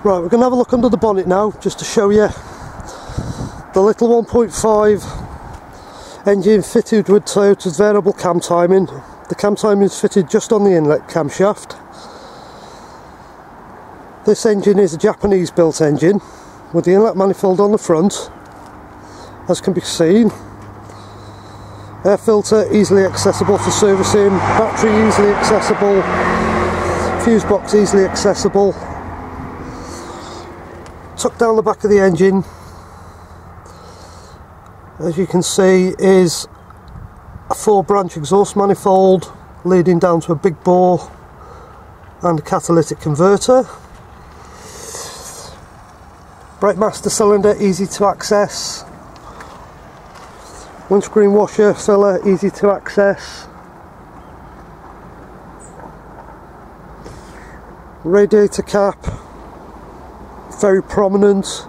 Right, we're going to have a look under the bonnet now, just to show you the little 1.5 engine fitted with Toyota's variable cam timing. The cam timing is fitted just on the inlet camshaft. This engine is a Japanese built engine with the inlet manifold on the front, as can be seen. Air filter easily accessible for servicing, battery easily accessible, fuse box easily accessible. Tucked down the back of the engine, as you can see, is a 4-branch exhaust manifold leading down to a big bore and a catalytic converter. Brake master cylinder easy to access. Windscreen washer filler easy to access. Radiator cap very prominent.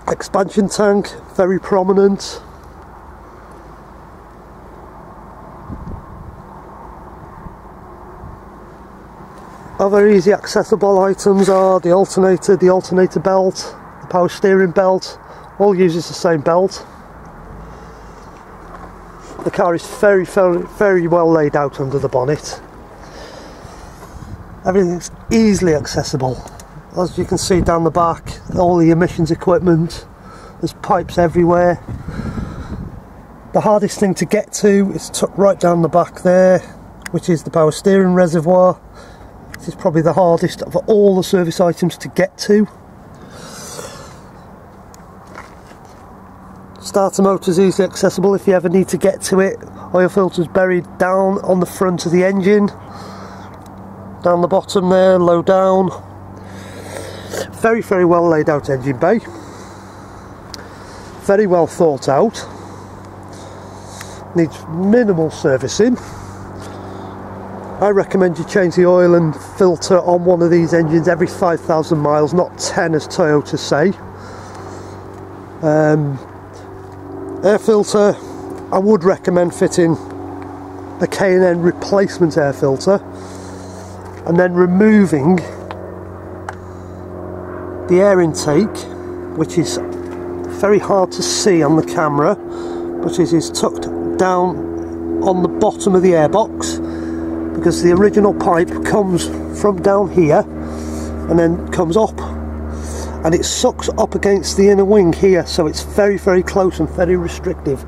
Expansion tank very prominent. Other easy accessible items are the alternator belt, the power steering belt, all uses the same belt. The car is very well laid out under the bonnet. Everything's easily accessible. As you can see down the back, all the emissions equipment, there's pipes everywhere. The hardest thing to get to is tucked right down the back there, which is the power steering reservoir. This is probably the hardest of all the service items to get to. Starter motor is easily accessible if you ever need to get to it. Oil filter is buried down on the front of the engine. Down the bottom there, low down. Very well laid out engine bay. Very well thought out. Needs minimal servicing. I recommend you change the oil and filter on one of these engines every 5,000 miles, not 10 as Toyota say. Air filter, I would recommend fitting a K&N replacement air filter and then removing the air intake, which is very hard to see on the camera, but it is tucked down on the bottom of the airbox, because the original pipe comes from down here and then comes up, and it sucks up against the inner wing here, so it's very close and very restrictive.